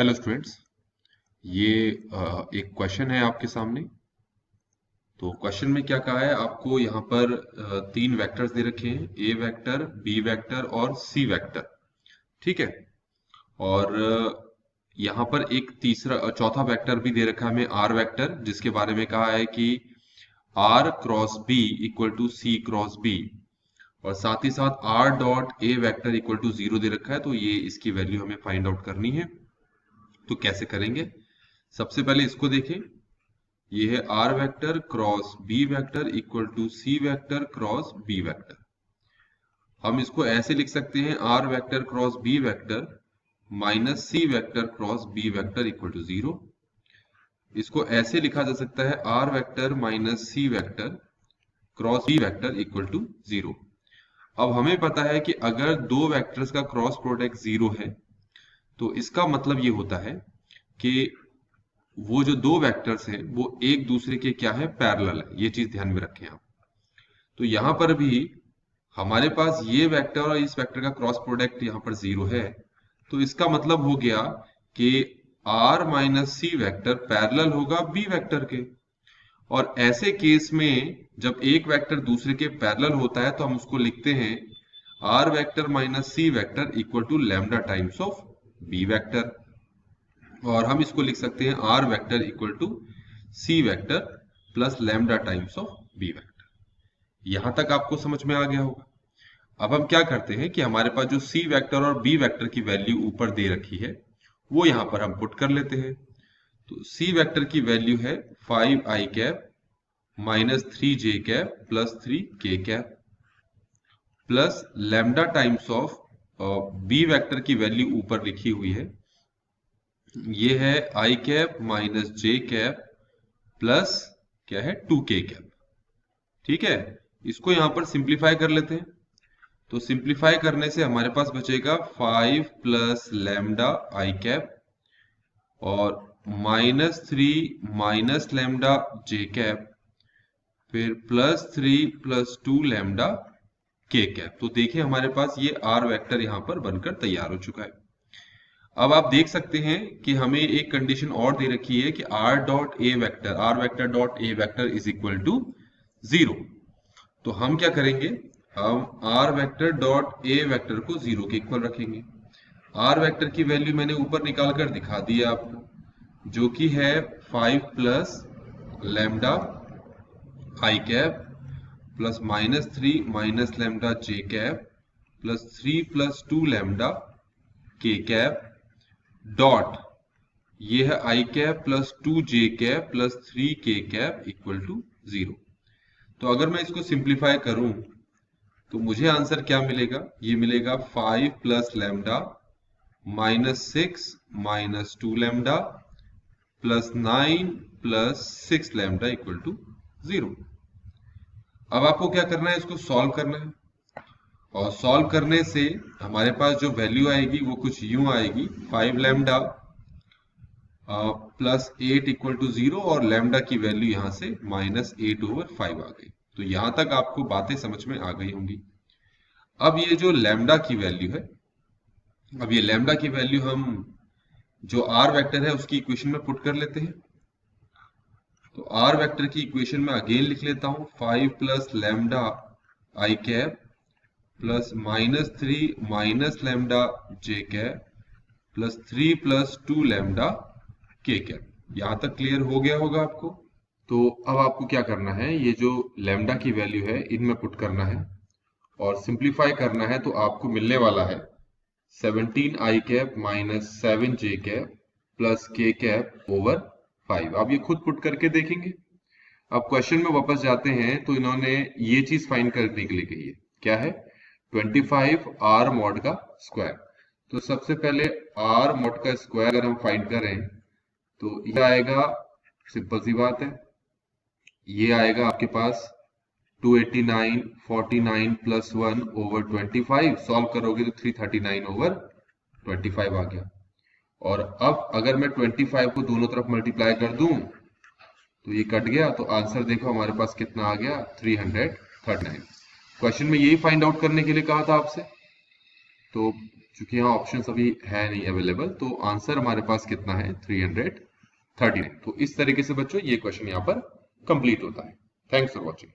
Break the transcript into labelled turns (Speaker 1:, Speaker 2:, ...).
Speaker 1: Hello students, ये एक question है आपके सामने। तो क्वेश्चन में क्या कहा है, आपको यहाँ पर तीन वेक्टर्स दे रखे हैं, ए वेक्टर, बी वेक्टर और सी वेक्टर। ठीक है। और यहाँ पर एक चौथा वेक्टर भी दे रखा है हमें, आर वेक्टर, जिसके बारे में कहा है कि R cross B equal to C cross B. और साथ ही साथ R dot A vector equal to 0 दे रखा है, तो ये इसकी वैल्यू हमें फाइंड आउट करनी है। तो कैसे करेंगे? सबसे पहले इसको देखें। ये है R vector cross B vector equal to C vector cross B vector. हम इसको ऐसे लिख सकते हैं, R vector cross B vector minus C vector cross B vector equal to 0। इसको ऐसे लिखा जा सकता है, R vector minus C vector cross B vector equal to 0। अब हमें पता है कि अगर दो वेक्टर्स का क्रॉस प्रोडक्ट 0 है, तो इसका मतलब ये होता है कि वो जो दो वेक्टर्स हैं वो एक दूसरे के क्या है, पैरेलल है। ये चीज ध्यान में रखें आप। तो यहां पर भी हमारे पास ये वेक्टर और इस वेक्टर का क्रॉस प्रोडक्ट यहां पर 0 है, तो इसका मतलब हो गया कि r minus C vector parallel होगा बी वेक्टर के। और ऐसे केस में जब एक वेक्टर दूसरे के पैरेलल होता है तो हम उसको लिखते हैं r vector minus C vector equal to lambda times of B vector. और हम इसको लिख सकते हैं R vector equal to C vector plus lambda times of B vector. यहां तक आपको समझ में आ गया होगा। अब हम क्या करते हैं कि हमारे पास जो सी वेक्टर और बी वेक्टर की वैल्यू ऊपर दे रखी है वो यहां पर हम पुट कर लेते हैं। तो सी वेक्टर की वैल्यू है 5i cap minus 3j cap plus 3k cap plus lambda times of B vector की वैल्यू ऊपर लिखी हुई है, ये है I cap minus J cap plus क्या है 2k कैप। ठीक है। इसको यहां पर सिंप्लीफाई कर लेते हैं। तो सिंप्लीफाई करने से हमारे पास बचेगा 5 प्लस लैम्डा आई कैप और minus 3 minus lambda J cap, फिर plus 3 plus 2 lambda K cap. तो देखिए हमारे पास ये आर वेक्टर यहां पर बनकर तैयार हो चुका है। अब आप देख सकते हैं कि हमें एक कंडीशन और दे रखी है कि R dot A vector, R vector dot A vector is equal to 0। तो हम क्या करेंगे, हम R vector dot A vector को 0 के इक्वल रखेंगे। आर वेक्टर की वैल्यू मैंने ऊपर निकाल कर दिखा दी है आपको, जो कि है 5 plus lambda I cap plus minus 3 minus lambda J cap plus 3 plus 2 lambda K cap dot ये है I cap plus 2j cap plus 3k cap equal to 0। तो अगर मैं इसको सिंप्लीफाई करूं तो मुझे आंसर क्या मिलेगा, ये मिलेगा 5 plus lambda minus 6 minus 2 lambda plus 9 plus 6 lambda equal to 0। अब आपको क्या करना है, इसको सॉल्व करना है। और सॉल्व करने से हमारे पास जो वैल्यू आएगी वो कुछ यूं आएगी, 5 लैम्डा प्लस 8 इक्वल टू 0 और लैम्डा की वैल्यू यहां से माइनस 8/5 आ गई। तो यहां तक आपको बातें समझ में आ गई होंगी। अब ये जो लैम्डा की वैल्यू है, अब ये लैम्डा की वैल्यू हम जो आर वेक्टर है उसकी इक्वेशन में पुट कर लेते हैं। तो आर वेक्टर की इक्वेशन में अगेन लिख लेता हूं, 5 plus lambda I cap plus minus 3 minus lambda J cap plus 3 plus 2 lambda K cap. यहां तक क्लियर हो गया होगा आपको। तो अब आपको क्या करना है, ये जो लैम्डा की वैल्यू है इनमें पुट करना है और सिंप्लीफाई करना है। तो आपको मिलने वाला है 17 आई कैप माइनस 7 जे कैप प्लस के कैप ओवर 5। आप ये खुद पुट करके देखेंगे। अब क्वेश्चन में वापस जाते हैं तो इन्होंने ये चीज फाइंड करने के लिए कही है, क्या है, 25 आर मॉड का स्क्वायर। तो सबसे पहले आर मॉड का स्क्वायर अगर हम फाइंड करें तो ये आएगा, सिंपल सी बात है, ये आएगा आपके पास 289 49 प्लस 1 ओवर 25। सॉल्व करोगे तो 339 ओवर 25 आ गया। और अब अगर मैं 25 को दोनों तरफ मल्टीप्लाई कर दूं तो ये कट गया, तो आंसर देखो हमारे पास कितना आ गया, 339। क्वेश्चन में यही फाइंड आउट करने के लिए कहा था आपसे। तो क्योंकि यहाँ ऑप्शन अभी है नहीं अवेलेबल, तो आंसर हमारे पास कितना है 339। तो इस तरीके से बच्चों ये क्वेश्चन यहाँ पर कंप्लीट होता है। Thanks for watching.